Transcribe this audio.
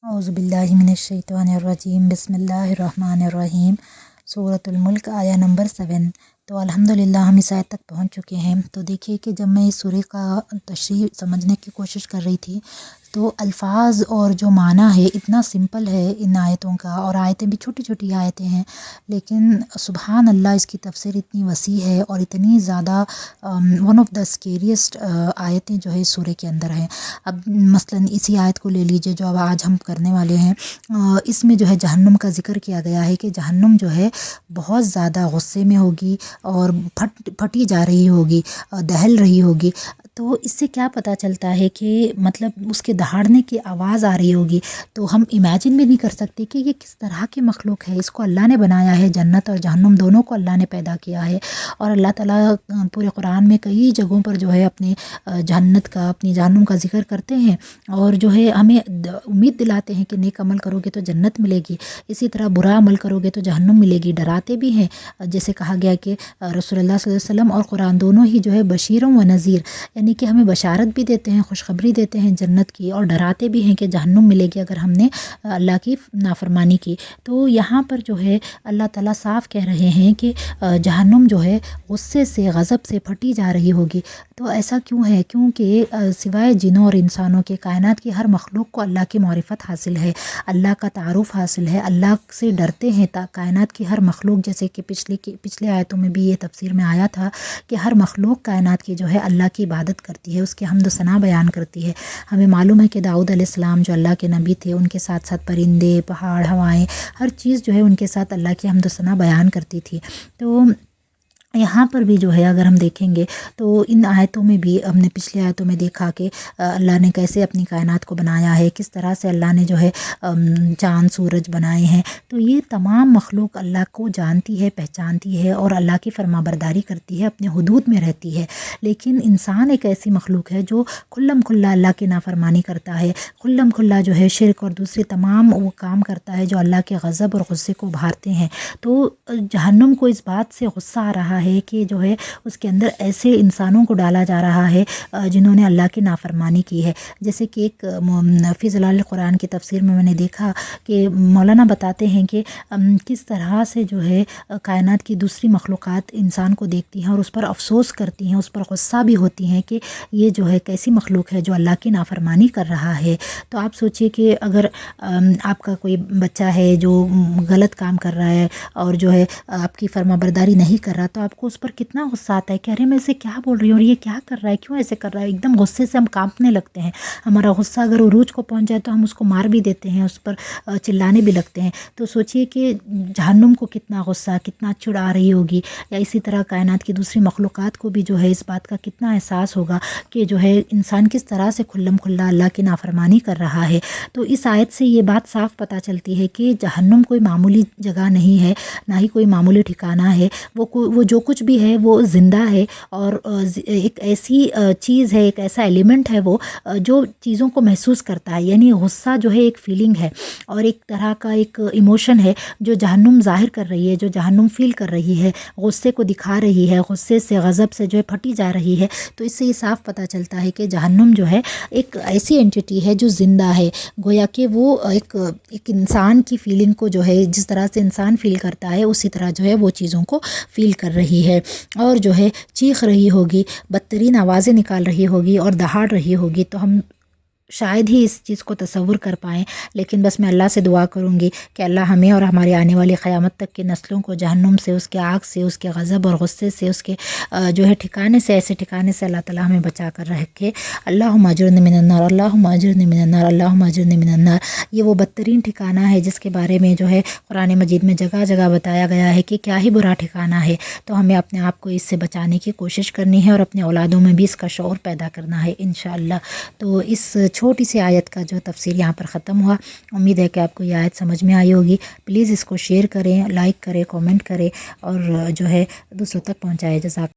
اعوذ باللہ من الشیطان الرجیم، بسم اللہ الرحمن الرحیم۔ سورۃ الملک آیہ نمبر 7۔ تو الحمدللہ ہم اس آیت تک پہنچ چکے ہیں۔ تو دیکھیے کہ جب میں اس سورہ کا تشریح سمجھنے کی کوشش کر رہی تھی تو الفاظ اور جو معنی ہے اتنا سمپل ہے ان آیتوں کا، اور آیتیں بھی چھوٹی چھوٹی آیتیں ہیں، لیکن سبحان اللہ اس کی تفسیر اتنی وسیع ہے اور اتنی زیادہ ون آف دا اسکیریسٹ آیتیں جو ہے اس سورہ کے اندر ہیں۔ اب مثلاً اسی آیت کو لے لیجئے جو اب آج ہم کرنے والے ہیں، اس میں جو ہے جہنم کا ذکر کیا گیا ہے کہ جہنم جو ہے بہت زیادہ غصے میں ہوگی اور پھٹی جا رہی ہوگی، دہل رہی ہوگی۔ تو اس سے کیا پتہ چلتا ہے کہ مطلب اس کے دہاڑنے کی آواز آ رہی ہوگی، تو ہم امیجن بھی نہیں کر سکتے کہ یہ کس طرح کی مخلوق ہے۔ اس کو اللہ نے بنایا ہے، جنت اور جہنم دونوں کو اللہ نے پیدا کیا ہے، اور اللہ تعالیٰ پورے قرآن میں کئی جگہوں پر جو ہے اپنے جنت کا، اپنی جہنم کا ذکر کرتے ہیں، اور جو ہے ہمیں امید دلاتے ہیں کہ نیک عمل کرو گے تو جنت ملے گی، اسی طرح برا عمل کرو گے تو جہنم ملے گی۔ ڈراتے بھی ہیں، جیسے کہا گیا کہ رسول اللہ صلی اللہ علیہ وسلم اور قرآن دونوں ہی جو ہے بشیر و نذیر، یعنی کہ ہمیں بشارت بھی دیتے ہیں، خوشخبری دیتے ہیں جنت کی، اور ڈراتے بھی ہیں کہ جہنم ملے گی اگر ہم نے اللہ کی نافرمانی کی۔ تو یہاں پر جو ہے اللہ تعالیٰ صاف کہہ رہے ہیں کہ جہنم جو ہے غصے سے، غضب سے پھٹی جا رہی ہوگی۔ تو ایسا کیوں ہے؟ کیونکہ سوائے جنوں اور انسانوں کے کائنات کی ہر مخلوق کو اللہ کی معرفت حاصل ہے، اللہ کا تعارف حاصل ہے، اللہ سے ڈرتے ہیں۔ کائنات کی ہر مخلوق، جیسے کہ پچھلے آیتوں میں بھی یہ تفسیر میں آیا تھا کہ ہر مخلوق کائنات کی جو ہے اللہ کی عبادت کرتی ہے، اس کے حمد و ثنا بیان کرتی ہے۔ ہمیں معلوم ہے کہ داؤد علیہ السلام جو اللہ کے نبی تھے، ان کے ساتھ ساتھ پرندے، پہاڑ، ہوائیں، ہر چیز جو ہے ان کے ساتھ اللہ کی حمد و ثنا بیان کرتی تھی۔ تو یہاں پر بھی جو ہے اگر ہم دیکھیں گے تو ان آیتوں میں بھی ہم نے پچھلی آیتوں میں دیکھا کہ اللہ نے کیسے اپنی کائنات کو بنایا ہے، کس طرح سے اللہ نے جو ہے چاند سورج بنائے ہیں۔ تو یہ تمام مخلوق اللہ کو جانتی ہے، پہچانتی ہے، اور اللہ کی فرما برداری کرتی ہے، اپنے حدود میں رہتی ہے۔ لیکن انسان ایک ایسی مخلوق ہے جو کھلم کھلا اللہ کی نافرمانی کرتا ہے، کھلم کھلا جو ہے شرک اور دوسرے تمام وہ کام کرتا ہے جو اللہ کے غضب اور غصے کو ابھارتے ہیں۔ تو جہنم کو اس بات سے غصہ آ رہا ہے کہ جو ہے اس کے اندر ایسے انسانوں کو ڈالا جا رہا ہے جنہوں نے اللہ کی نافرمانی کی ہے۔ جیسے کہ ایک فی ظلال القرآن کی تفسیر میں نے دیکھا کہ مولانا بتاتے ہیں کہ کس طرح سے جو ہے کائنات کی دوسری مخلوقات انسان کو دیکھتی ہیں اور اس پر افسوس کرتی ہیں، اس پر غصہ بھی ہوتی ہیں کہ یہ جو ہے کیسی مخلوق ہے جو اللہ کی نافرمانی کر رہا ہے۔ تو آپ سوچئے کہ اگر آپ کا کوئی بچہ ہے جو غلط کام کر رہا ہے اور جو ہے آپ کی فرما برداری نہیں کر رہا، تو آپ کو اس پر کتنا غصہ آتا ہے کہ ارے میں اسے کیا بول رہی ہوں اور یہ کیا کر رہا ہے، کیوں ایسے کر رہا ہے۔ ایک دم غصے سے ہم کانپنے لگتے ہیں، ہمارا غصہ اگر عروج کو پہنچ جائے تو ہم اس کو مار بھی دیتے ہیں، اس پر چلانے بھی لگتے ہیں۔ تو سوچئے کہ جہنم کو کتنا غصہ، کتنا چڑ آ رہی ہوگی، یا اسی طرح کائنات کی دوسری مخلوقات کو بھی جو ہے اس بات کا کتنا احساس ہوگا کہ جو ہے انسان کس طرح سے کھلم کھلا اللہ کی نافرمانی کر رہا ہے۔ تو اس آیت سے یہ بات صاف پتہ چلتی ہے کہ جہنم کوئی معمولی جگہ نہیں ہے، نہ ہی کوئی معمولی ٹھکانہ ہے۔ وہ جو کچھ بھی ہے وہ زندہ ہے، اور ایک ایسی چیز ہے، ایک ایسا ایلیمنٹ ہے وہ جو چیزوں کو محسوس کرتا ہے۔ یعنی غصہ جو ہے ایک فیلنگ ہے اور ایک طرح کا ایک ایموشن ہے جو جہنم ظاہر کر رہی ہے، جو جہنم فیل کر رہی ہے، غصے کو دکھا رہی ہے، غصے سے، غضب سے جو ہے پھٹی جا رہی ہے۔ تو اس سے یہ صاف پتہ چلتا ہے کہ جہنم جو ہے ایک ایسی اینٹیٹی ہے جو زندہ ہے، گویا کہ وہ ایک انسان کی فیلنگ کو جو ہے جس طرح سے انسان فیل کرتا ہے اسی طرح جو ہے وہ چیزوں کو فیل کر رہی ہے، اور جو ہے چیخ رہی ہوگی، بدترین آوازیں نکال رہی ہوگی اور دہاڑ رہی ہوگی۔ تو ہم شاید ہی اس چیز کو تصور کر پائیں، لیکن بس میں اللہ سے دعا کروں گی کہ اللہ ہمیں اور ہمارے آنے والی قیامت تک کی نسلوں کو جہنم سے، اس کے آگ سے، اس کے غضب اور غصے سے، اس کے جو ہے ٹھکانے سے، ایسے ٹھکانے سے اللہ تعالیٰ ہمیں بچا کر رکھے۔ اللہم اجرنی من النار، اللہم اجرنی من النار، اللہم اجرنی من النار۔ یہ وہ بدترین ٹھکانہ ہے جس کے بارے میں جو ہے قرآن مجید میں جگہ جگہ بتایا گیا ہے کہ کیا ہی برا ٹھکانہ ہے۔ تو ہمیں اپنے آپ کو اس سے بچانے کی کوشش کرنی ہے اور اپنے اولادوں میں بھی اس کا شعور پیدا کرنا ہے انشاءاللہ۔ تو اس چھوٹی سی آیت کا جو تفسیر یہاں پر ختم ہوا۔ امید ہے کہ آپ کو یہ آیت سمجھ میں آئی ہوگی۔ پلیز اس کو شیئر کریں، لائک کریں، کومنٹ کریں، اور جو ہے دوسروں تک پہنچائیں۔ جزاک